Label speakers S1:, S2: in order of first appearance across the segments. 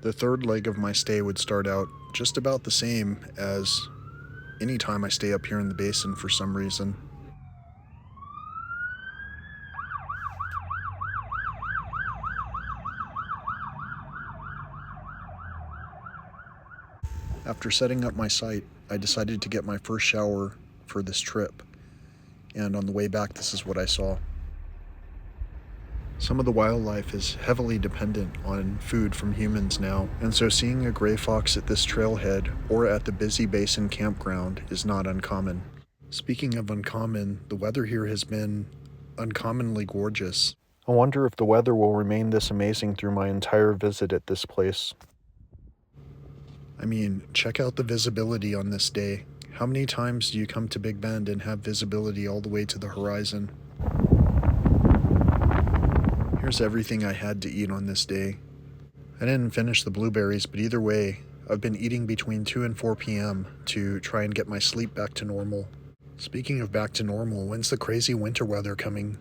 S1: The third leg of my stay would start out just about the same as any time I stay up here in the basin for some reason. After setting up my site, I decided to get my first shower for this trip, and on the way back, this is what I saw. Some of the wildlife is heavily dependent on food from humans now, and so seeing a gray fox at this trailhead or at the busy basin campground is not uncommon. Speaking of uncommon, the weather here has been uncommonly gorgeous. I wonder if the weather will remain this amazing through my entire visit at this place. I mean, check out the visibility on this day. How many times do you come to Big Bend and have visibility all the way to the horizon? Here's everything I had to eat on this day. I didn't finish the blueberries, but either way, I've been eating between 2 and 4 p.m. to try and get my sleep back to normal. Speaking of back to normal, when's the crazy winter weather coming?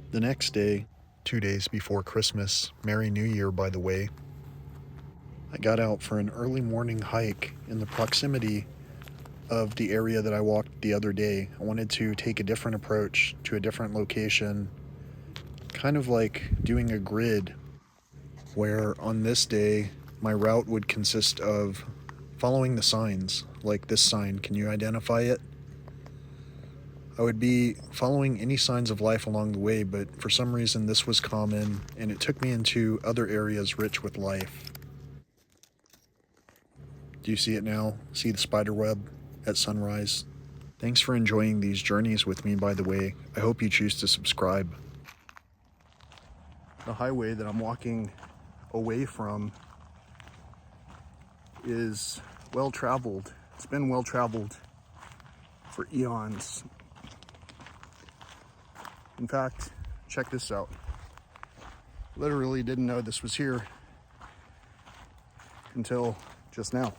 S1: The next day, 2 days before Christmas, Merry New Year by the way, I got out for an early morning hike in the proximity of the area that I walked the other day. I wanted to take a different approach to a different location, kind of like doing a grid where on this day my route would consist of following the signs, like this sign. Can you identify it? I would be following any signs of life along the way, but for some reason this was common and it took me into other areas rich with life. Do you see it now? See the spider web at sunrise? Thanks for enjoying these journeys with me, by the way. I hope you choose to subscribe. The highway that I'm walking away from is well traveled. It's been well traveled for eons. In fact, check this out. Literally didn't know this was here until just now.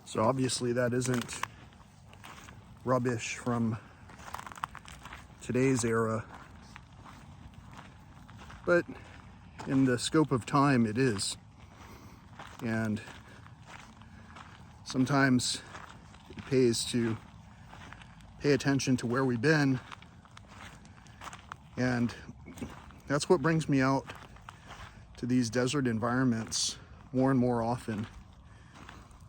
S1: So obviously that isn't rubbish from today's era, but in the scope of time it is. And sometimes it pays to pay attention to where we've been, and that's what brings me out to these desert environments more and more often,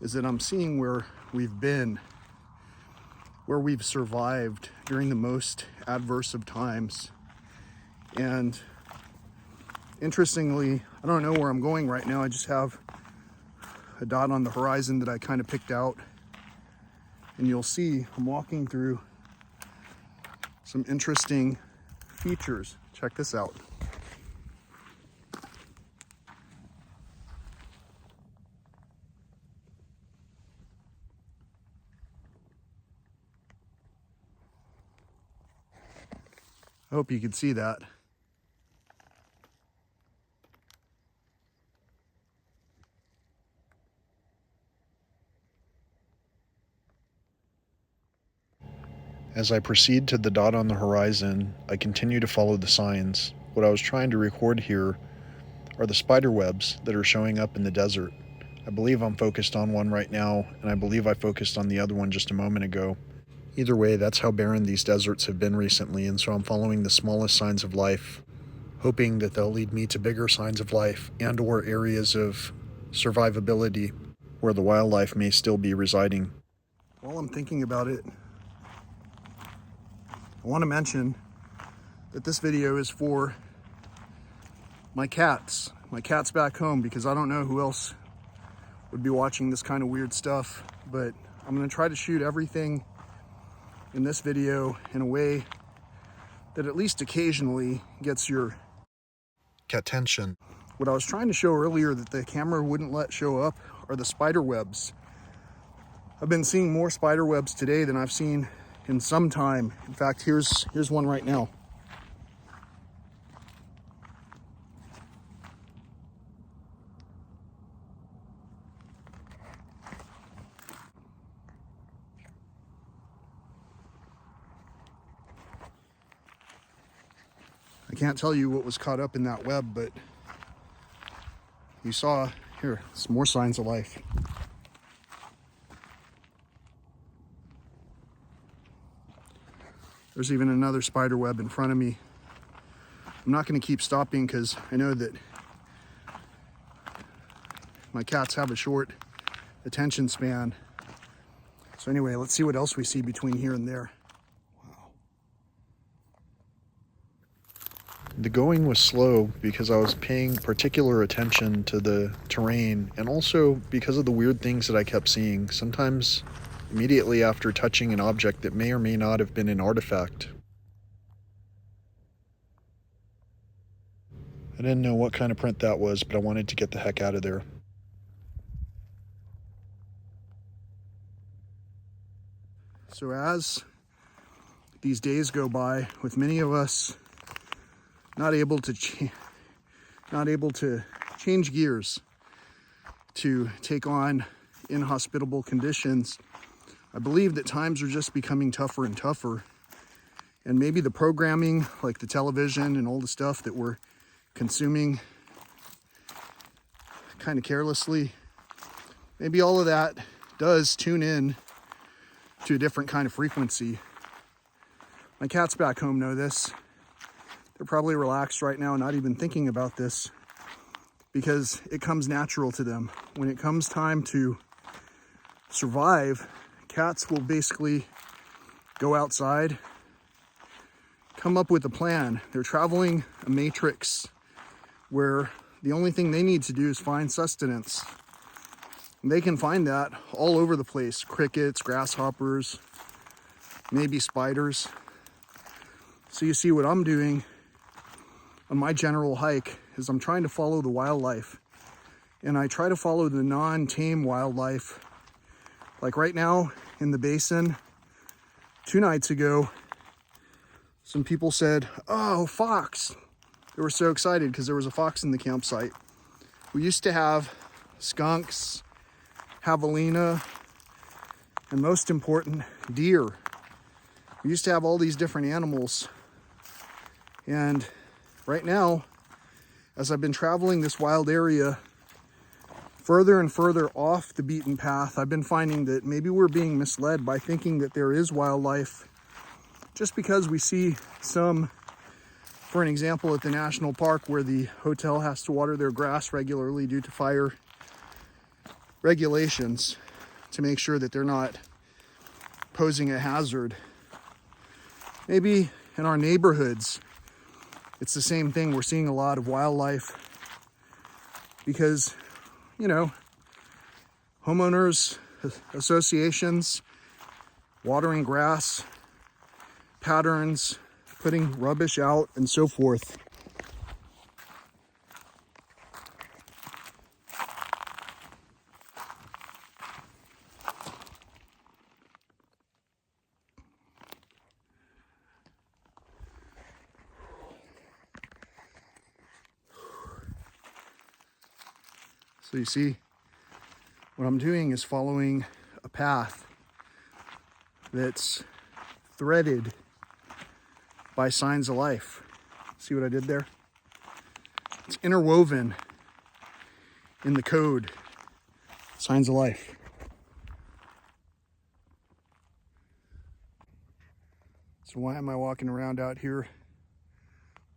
S1: is that I'm seeing where we've been, where we've survived during the most adverse of times. And interestingly, I don't know where I'm going right now. I just have a dot on the horizon that I kind of picked out. And you'll see I'm walking through some interesting features. Check this out. I hope you can see that. As I proceed to the dot on the horizon, I continue to follow the signs. What I was trying to record here are the spider webs that are showing up in the desert. I believe I'm focused on one right now, and I believe I focused on the other one just a moment ago. Either way, that's how barren these deserts have been recently, and so I'm following the smallest signs of life, hoping that they'll lead me to bigger signs of life and or areas of survivability where the wildlife may still be residing. While I'm thinking about it, I want to mention that this video is for my cats back home, because I don't know who else would be watching this kind of weird stuff, but I'm going to try to shoot everything in this video in a way that at least occasionally gets your attention. What I was trying to show earlier that the camera wouldn't let show up are the spider webs. I've been seeing more spider webs today than I've seen in some time. In fact, here's one right now. I can't tell you what was caught up in that web, but you saw, here, some more signs of life. There's even another spider web in front of me. I'm not going to keep stopping because I know that my cats have a short attention span. So anyway, let's see what else we see between here and there. Wow. The going was slow because I was paying particular attention to the terrain and also because of the weird things that I kept seeing, sometimes immediately after touching an object that may or may not have been an artifact. I didn't know what kind of print that was, but I wanted to get the heck out of there. So as these days go by, with many of us not able to change gears to take on inhospitable conditions, I believe that times are just becoming tougher and tougher. And maybe the programming, like the television and all the stuff that we're consuming kind of carelessly, maybe all of that does tune in to a different kind of frequency. My cats back home know this. They're probably relaxed right now, not even thinking about this, because it comes natural to them. When it comes time to survive, cats will basically go outside, come up with a plan. They're traveling a matrix where the only thing they need to do is find sustenance. And they can find that all over the place. Crickets, grasshoppers, maybe spiders. So you see what I'm doing on my general hike is I'm trying to follow the wildlife. And I try to follow the non-tame wildlife. Like right now in the basin, 2 nights ago, some people said, "Oh, fox." They were so excited because there was a fox in the campsite. We used to have skunks, javelina, and most important, deer. We used to have all these different animals. And right now, as I've been traveling this wild area further and further off the beaten path, I've been finding that maybe we're being misled by thinking that there is wildlife just because we see some, for an example, at the national park where the hotel has to water their grass regularly due to fire regulations to make sure that they're not posing a hazard. Maybe in our neighborhoods, it's the same thing. We're seeing a lot of wildlife because, you know, homeowners associations, watering grass patterns, putting rubbish out, and so forth. So you see, what I'm doing is following a path that's threaded by signs of life. See what I did there? It's interwoven in the code, signs of life. So why am I walking around out here?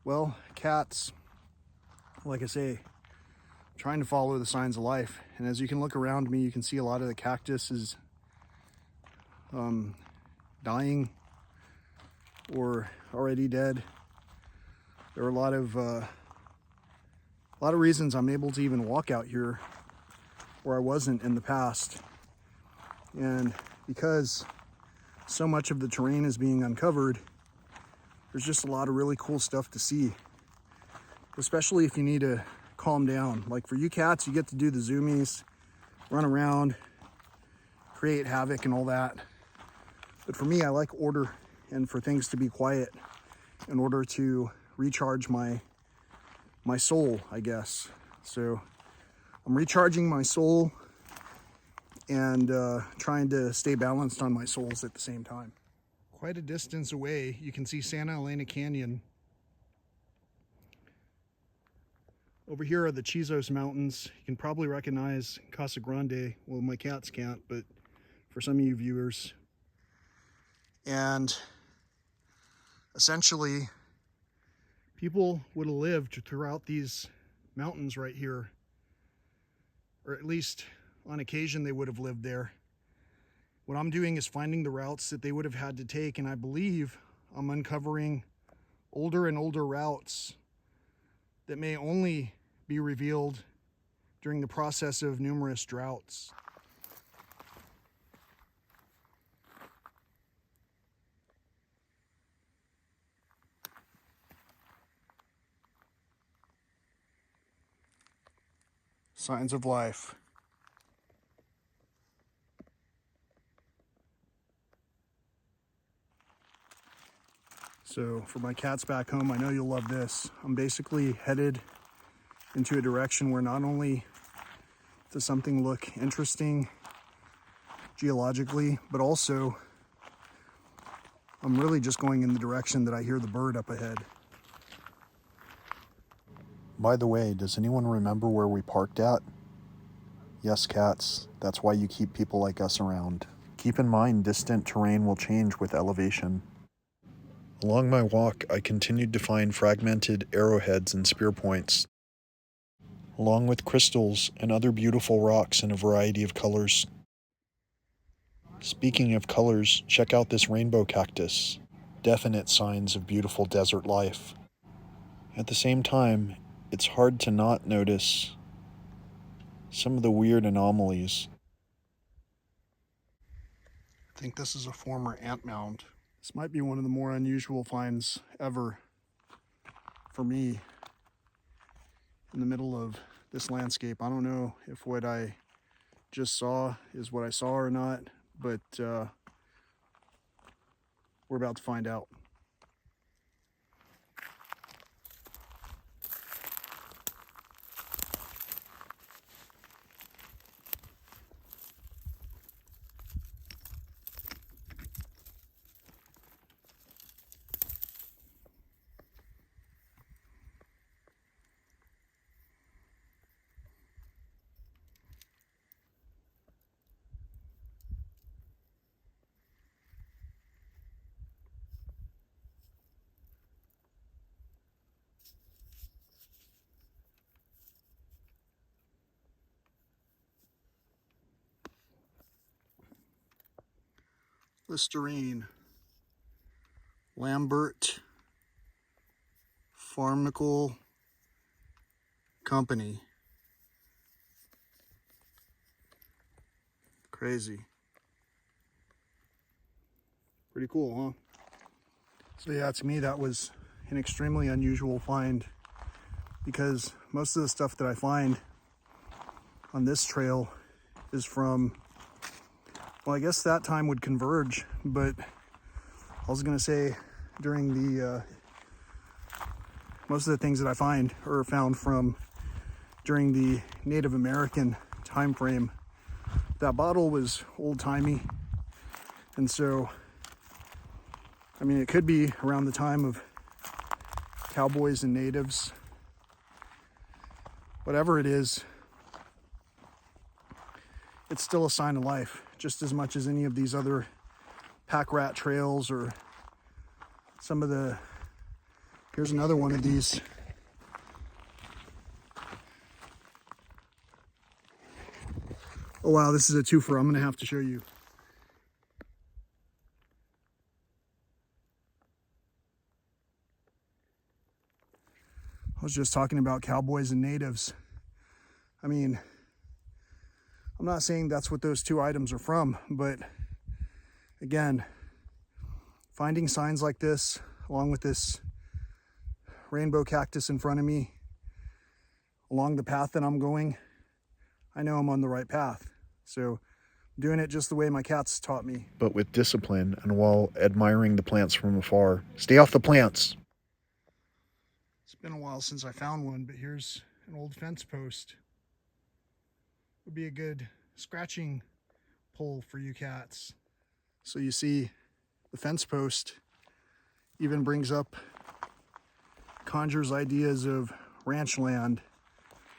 S1: Well, cats, like I say, trying to follow the signs of life. And as you can look around me, you can see a lot of the cactus is dying or already dead. There are a lot of reasons I'm able to even walk out here where I wasn't in the past. And because so much of the terrain is being uncovered, there's just a lot of really cool stuff to see, especially if you need to calm down. Like for you cats, you get to do the zoomies, run around, create havoc and all that. But for me, I like order and for things to be quiet in order to recharge my soul, I guess. So I'm recharging my soul and trying to stay balanced on my souls at the same time. Quite a distance away, you can see Santa Elena Canyon.
S2: Over here are the Chizos Mountains. You can probably recognize Casa Grande. Well, my cats can't, but for some of you viewers. And essentially, people would have lived throughout these mountains right here, or at least on occasion they would have lived there. What I'm doing is finding the routes that they would have had to take, and I believe I'm uncovering older and older routes that may only be revealed during the process of numerous droughts. Signs of life. So for my cats back home, I know you'll love this. I'm basically headed into a direction where not only does something look interesting geologically, but also I'm really just going in the direction that I hear the bird up ahead.
S1: By the way, does anyone remember where we parked at? Yes, cats. That's why you keep people like us around. Keep in mind, distant terrain will change with elevation. Along my walk, I continued to find fragmented arrowheads and spear points, along with crystals and other beautiful rocks in a variety of colors. Speaking of colors, check out this rainbow cactus. Definite signs of beautiful desert life. At the same time, it's hard to not notice some of the weird anomalies.
S2: I think this is a former ant mound. This might be one of the more unusual finds ever for me in the middle of this landscape. I don't know if what I just saw is what I saw or not, but we're about to find out. Listerine, Lambert Pharmaceutical Company. Crazy. Pretty cool, huh? So yeah, to me that was an extremely unusual find, because most of the stuff that I find on this trail is from, well, I guess that time would converge, but I was gonna say during the most of the things that I find are found from during the Native American time frame. That bottle was old-timey, and so I mean, it could be around the time of cowboys and natives. Whatever it is, it's still a sign of life, just as much as any of these other pack rat trails or some of the... Here's another one of these. Oh wow, this is a twofer. I'm gonna have to show you. I was just talking about cowboys and natives. I mean, I'm not saying that's what those two items are from, but again, finding signs like this, along with this rainbow cactus in front of me, along the path that I'm going, I know I'm on the right path. So I'm doing it just the way my cats taught me.
S1: But with discipline and while admiring the plants from afar. Stay off the plants!
S2: It's been a while since I found one, but here's an old fence post. Would be a good scratching pole for you cats. So you see, the fence post even brings up, conjures ideas of ranch land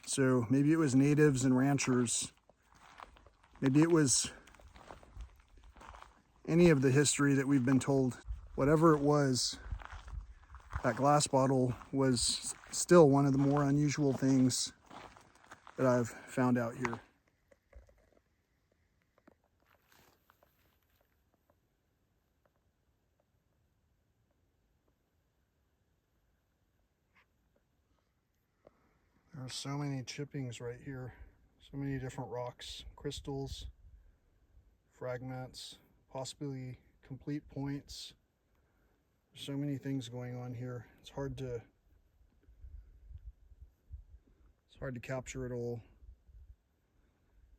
S2: So maybe it was natives and ranchers. Maybe it was any of the history that we've been told. Whatever it was, that glass bottle was still one of the more unusual things that I've found out here. There are so many chippings right here. So many different rocks, crystals, fragments, possibly complete points. There's so many things going on here. It's hard to capture it all.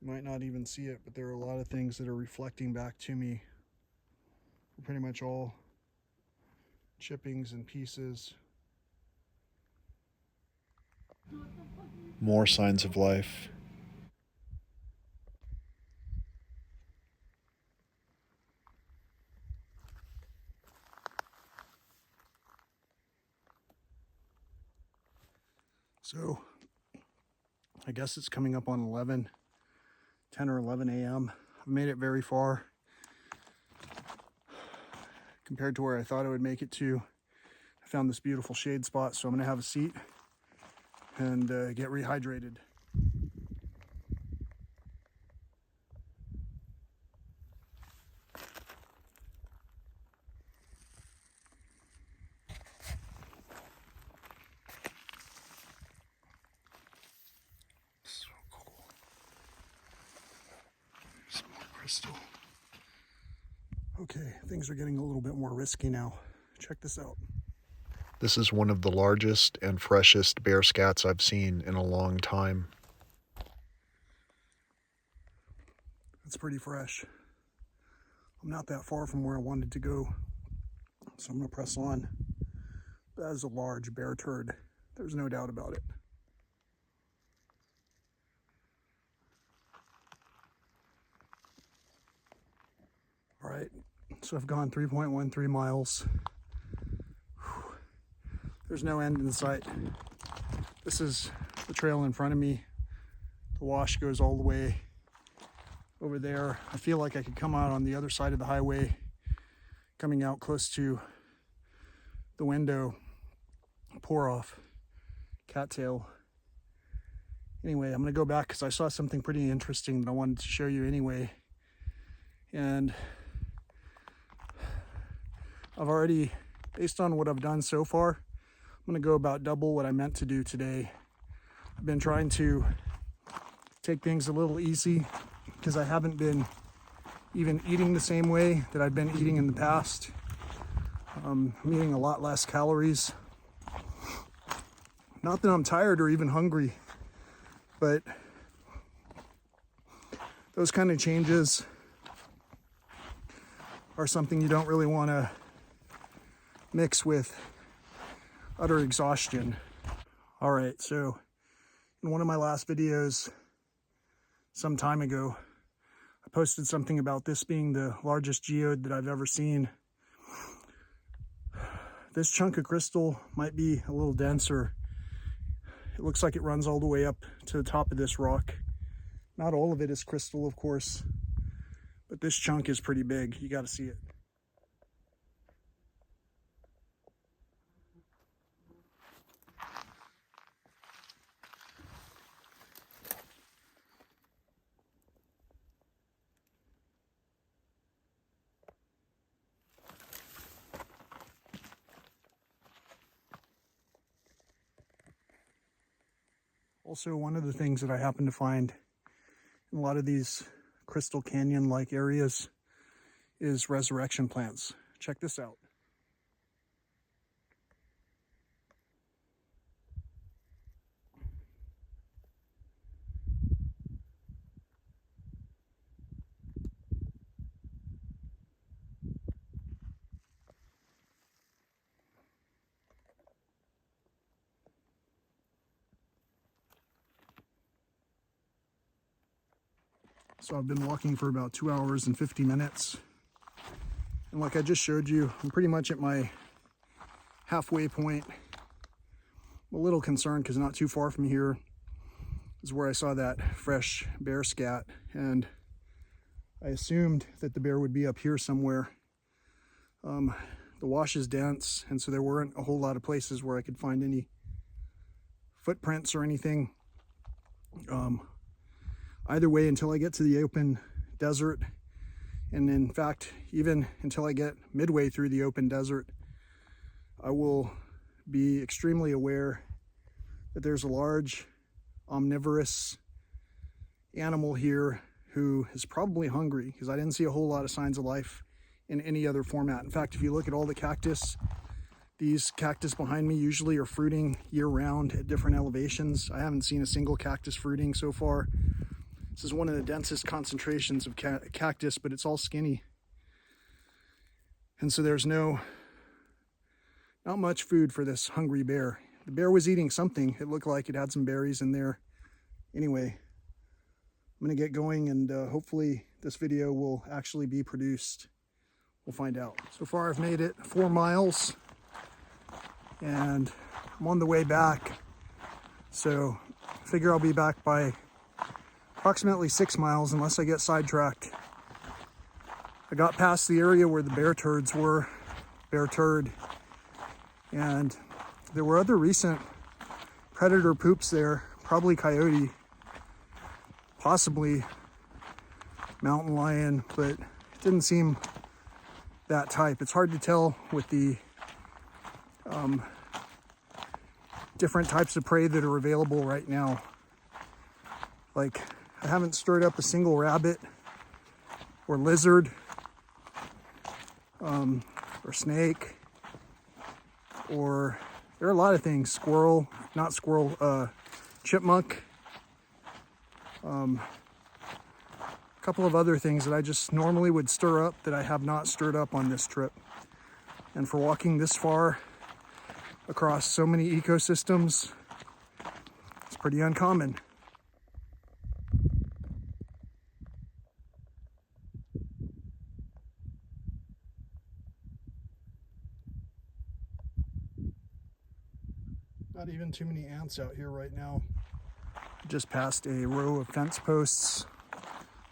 S2: You might not even see it, but there are a lot of things that are reflecting back to me. They're pretty much all chippings and pieces.
S1: More signs of life.
S2: So I guess it's coming up on 10 or 11 a.m. I've made it very far compared to where I thought I would make it to. I found this beautiful shade spot, so I'm gonna have a seat and get rehydrated. So cool. Some more crystal. Okay, things are getting a little bit more risky now. Check this out.
S1: This is one of the largest and freshest bear scats I've seen in a long time.
S2: It's pretty fresh. I'm not that far from where I wanted to go, so I'm gonna press on. That is a large bear turd. There's no doubt about it. All right, so I've gone 3.13 miles. There's no end in sight. This is the trail in front of me. The wash goes all the way over there. I feel like I could come out on the other side of the highway, coming out close to the window, pour off, cattail. Anyway, I'm gonna go back because I saw something pretty interesting that I wanted to show you anyway. And I've already, based on what I've done so far, I'm gonna go about double what I meant to do today. I've been trying to take things a little easy because I haven't been even eating the same way that I've been eating in the past. I'm eating a lot less calories. Not that I'm tired or even hungry, but those kind of changes are something you don't really want to mix with utter exhaustion. All right, so in one of my last videos some time ago, I posted something about this being the largest geode that I've ever seen. This chunk of crystal might be a little denser. It looks like it runs all the way up to the top of this rock. Not all of it is crystal, of course, but this chunk is pretty big. You got to see it. Also, one of the things that I happen to find in a lot of these Crystal Canyon-like areas is resurrection plants. Check this out. So I've been walking for about 2 hours and 50 minutes. And like I just showed you, I'm pretty much at my halfway point. I'm a little concerned because not too far from here, is where I saw that fresh bear scat, and I assumed that the bear would be up here somewhere. The wash is dense, and so there weren't a whole lot of places where I could find any footprints or anything. Either way, until I get to the open desert, and in fact, even until I get midway through the open desert, I will be extremely aware that there's a large omnivorous animal here who is probably hungry, because I didn't see a whole lot of signs of life in any other format. In fact, if you look at all the cactus, these cactus behind me usually are fruiting year-round at different elevations. I haven't seen a single cactus fruiting so far. This is one of the densest concentrations of cactus, but it's all skinny. And so there's not much food for this hungry bear. The bear was eating something. It looked like it had some berries in there. Anyway, I'm gonna get going, and hopefully this video will actually be produced. We'll find out. So far I've made it 4 miles, and I'm on the way back. So I figure I'll be back by approximately 6 miles unless I get sidetracked. I got past the area where the bear turds were, bear turd, and there were other recent predator poops there, probably coyote, possibly mountain lion, but it didn't seem that type. It's hard to tell with the different types of prey that are available right now. Like, I haven't stirred up a single rabbit or lizard or snake, or there are a lot of things, chipmunk, a couple of other things that I just normally would stir up that I have not stirred up on this trip. And for walking this far across so many ecosystems, it's pretty uncommon. Not even too many ants out here right now. Just passed a row of fence posts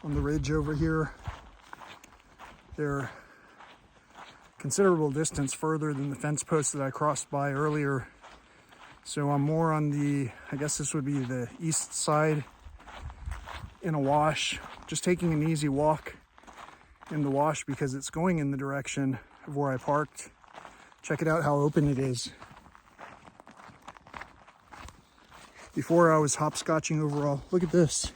S2: on the ridge over here. They're considerable distance further than the fence posts that I crossed by earlier. So I'm more on the, I guess this would be the east side in a wash. Just taking an easy walk in the wash because it's going in the direction of where I parked. Check it out how open it is. Before I was hopscotching overall. Look at this.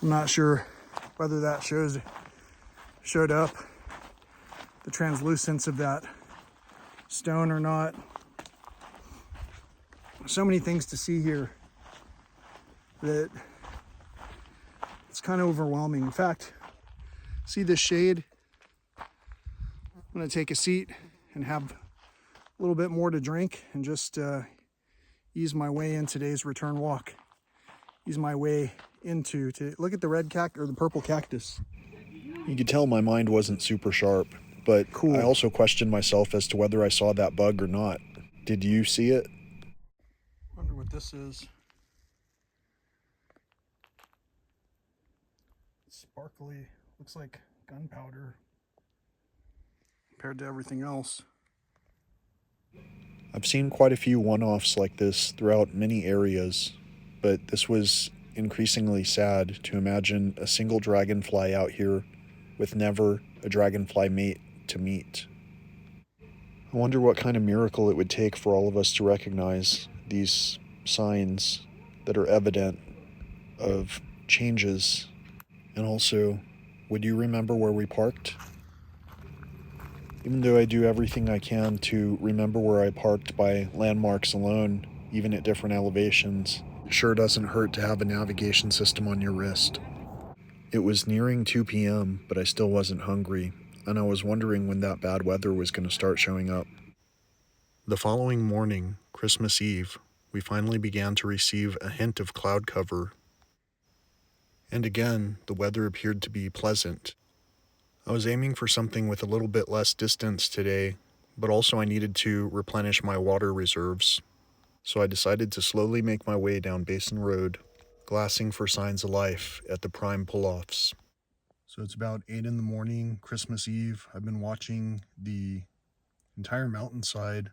S2: I'm not sure whether that showed up the translucence of that stone or not. So many things to see here that it's kind of overwhelming. In fact, see this shade? I'm gonna take a seat and have a little bit more to drink and just ease my way in today's return walk. Ease my way into to look at the the purple cactus.
S1: You could tell my mind wasn't super sharp, but cool. I also questioned myself as to whether I saw that bug or not. Did you see it?
S2: Wonder what this is. Sparkly. Looks like gunpowder compared to everything else.
S1: I've seen quite a few one-offs like this throughout many areas, but this was increasingly sad to imagine a single dragonfly out here with never a dragonfly mate to meet. I wonder what kind of miracle it would take for all of us to recognize these signs that are evident of changes. And also, would you remember where we parked? Even though I do everything I can to remember where I parked by landmarks alone, even at different elevations, it sure doesn't hurt to have a navigation system on your wrist. It was nearing 2 p.m., but I still wasn't hungry, and I was wondering when that bad weather was going to start showing up. The following morning, Christmas Eve, we finally began to receive a hint of cloud cover. And again, the weather appeared to be pleasant. I was aiming for something with a little bit less distance today, but also I needed to replenish my water reserves. So I decided to slowly make my way down Basin Road, glassing for signs of life at the prime pull-offs. So it's about 8 in the morning, Christmas Eve. I've been watching the entire mountainside,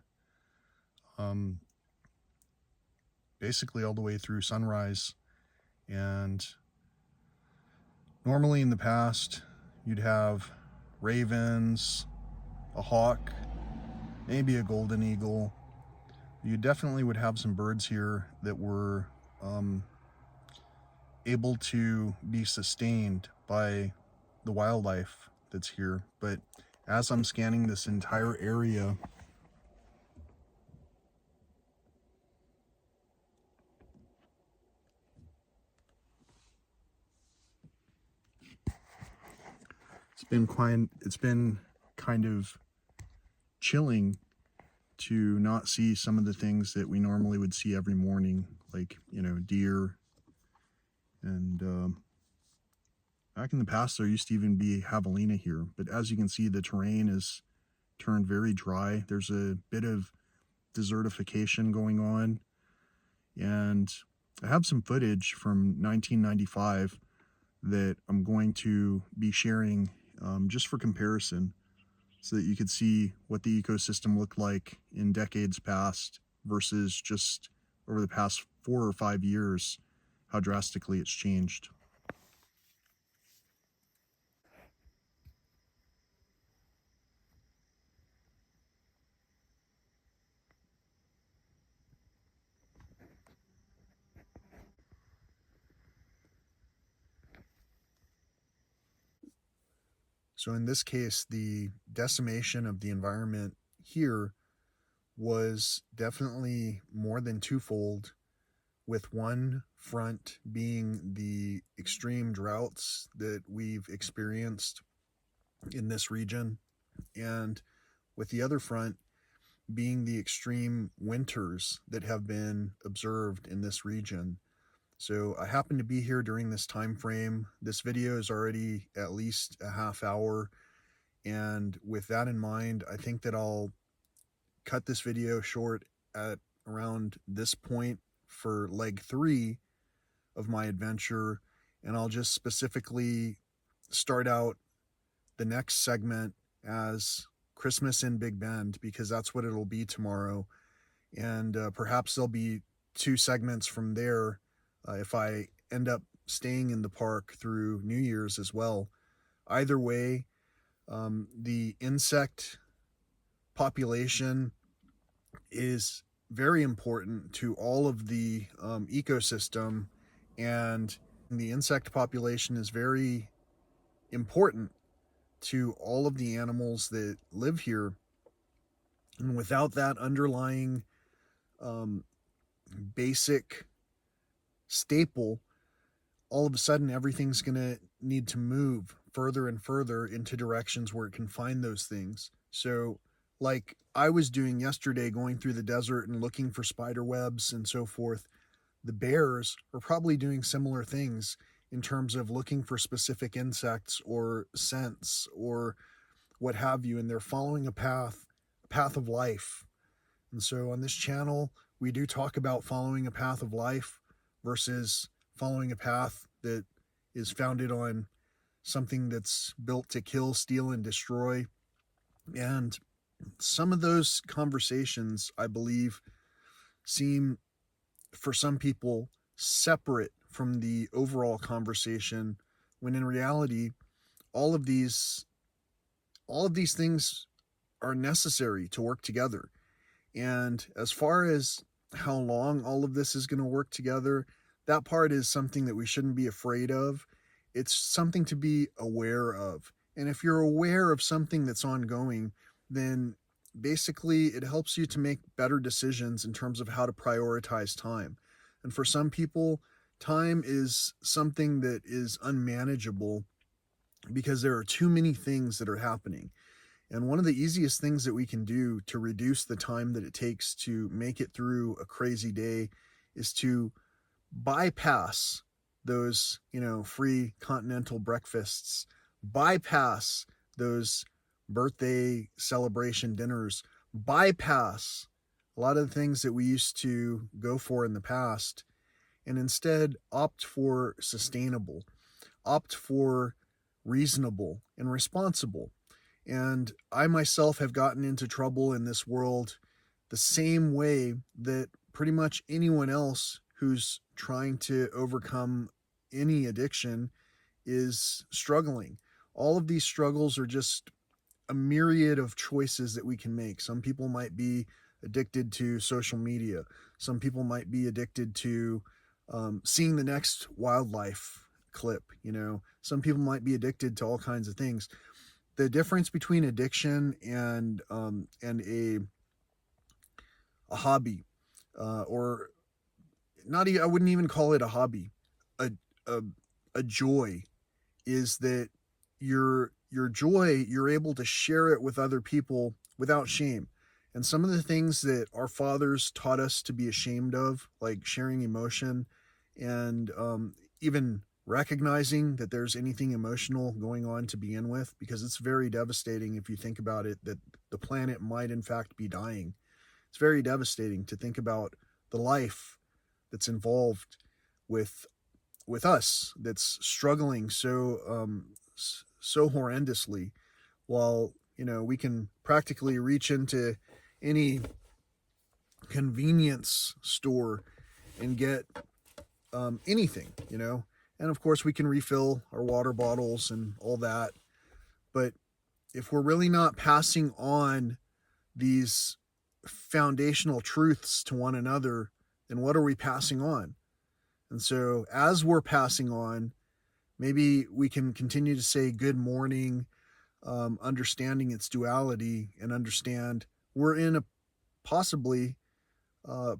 S1: basically all the way through sunrise. And normally in the past, you'd have ravens, a hawk, maybe a golden eagle. You definitely would have some birds here that were able to be sustained by the wildlife that's here. But as I'm scanning this entire area, it's been kind of chilling to not see some of the things that we normally would see every morning, like, you know, deer. And back in the past, there used to even be javelina here. But as you can see, the terrain is turned very dry. There's a bit of desertification going on. And I have some footage from 1995 that I'm going to be sharing just for comparison, so that you could see what the ecosystem looked like in decades past versus just over the past 4 or 5 years, how drastically it's changed. So in this case, the decimation of the environment here was definitely more than twofold, with one front being the extreme droughts that we've experienced in this region, and with the other front being the extreme winters that have been observed in this region. So I happen to be here during this time frame. This video is already at least a half hour, and with that in mind, I think that I'll cut this video short at around this point for leg 3 of my adventure, and I'll just specifically start out the next segment as Christmas in Big Bend, because that's what it'll be tomorrow. And perhaps there'll be 2 segments from there if I end up staying in the park through New Year's as well. Either way, the insect population is very important to all of the ecosystem, and the insect population is very important to all of the animals that live here. And without that underlying basic staple, all of a sudden everything's going to need to move further and further into directions where it can find those things. So like I was doing yesterday, going through the desert and looking for spider webs and so forth, the bears are probably doing similar things in terms of looking for specific insects or scents or what have you, and they're following a path of life. And so on this channel, we do talk about following a path of life versus following a path that is founded on something that's built to kill, steal, and destroy. And some of those conversations, I believe, seem for some people separate from the overall conversation, when in reality, all of these things are necessary to work together. And as far as how long all of this is going to work together, that part is something that we shouldn't be afraid of. It's something to be aware of. And if you're aware of something that's ongoing, then basically it helps you to make better decisions in terms of how to prioritize time. And for some people, time is something that is unmanageable because there are too many things that are happening. And one of the easiest things that we can do to reduce the time that it takes to make it through a crazy day is to bypass those, free continental breakfasts, bypass those birthday celebration dinners, bypass a lot of the things that we used to go for in the past, and instead opt for sustainable, opt for reasonable and responsible. And I myself have gotten into trouble in this world the same way that pretty much anyone else who's trying to overcome any addiction is struggling. All of these struggles are just a myriad of choices that we can make. Some people might be addicted to social media. Some people might be addicted to seeing the next wildlife clip. Some people might be addicted to all kinds of things. The difference between addiction and a hobby, or not even, I wouldn't even call it a hobby, a joy, is that your joy, you're able to share it with other people without shame. And some of the things that our fathers taught us to be ashamed of, like sharing emotion and even recognizing that there's anything emotional going on to begin with, because it's very devastating if you think about it, that the planet might in fact be dying. It's very devastating to think about the life that's involved with us, that's struggling so horrendously, while we can practically reach into any convenience store and get anything, and of course we can refill our water bottles and all that. But if we're really not passing on these foundational truths to one another, then what are we passing on? And so as we're passing on, maybe we can continue to say good morning, understanding its duality, and understand we're in a possibly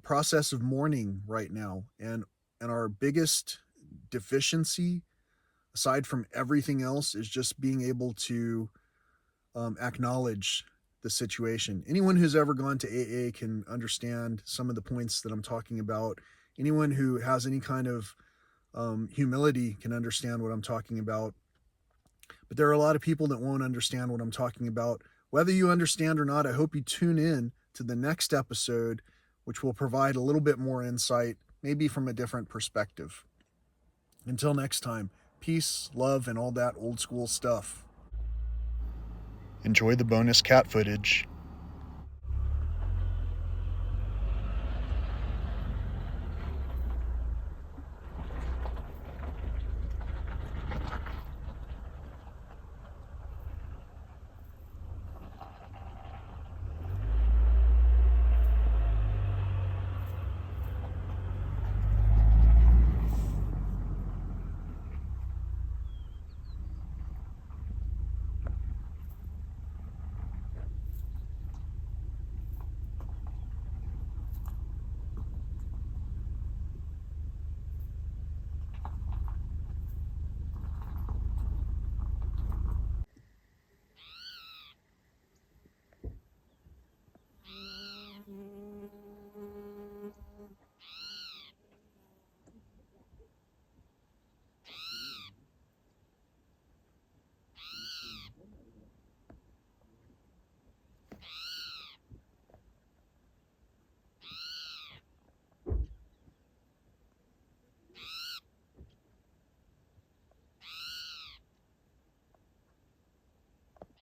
S1: process of mourning right now. And our biggest deficiency, aside from everything else, is just being able to acknowledge the situation. Anyone who's ever gone to AA can understand some of the points that I'm talking about. Anyone who has any kind of humility can understand what I'm talking about. But there are a lot of people that won't understand what I'm talking about. Whether you understand or not, I hope you tune in to the next episode, which will provide a little bit more insight, maybe from a different perspective. Until next time, peace, love, and all that old school stuff. Enjoy the bonus cat footage.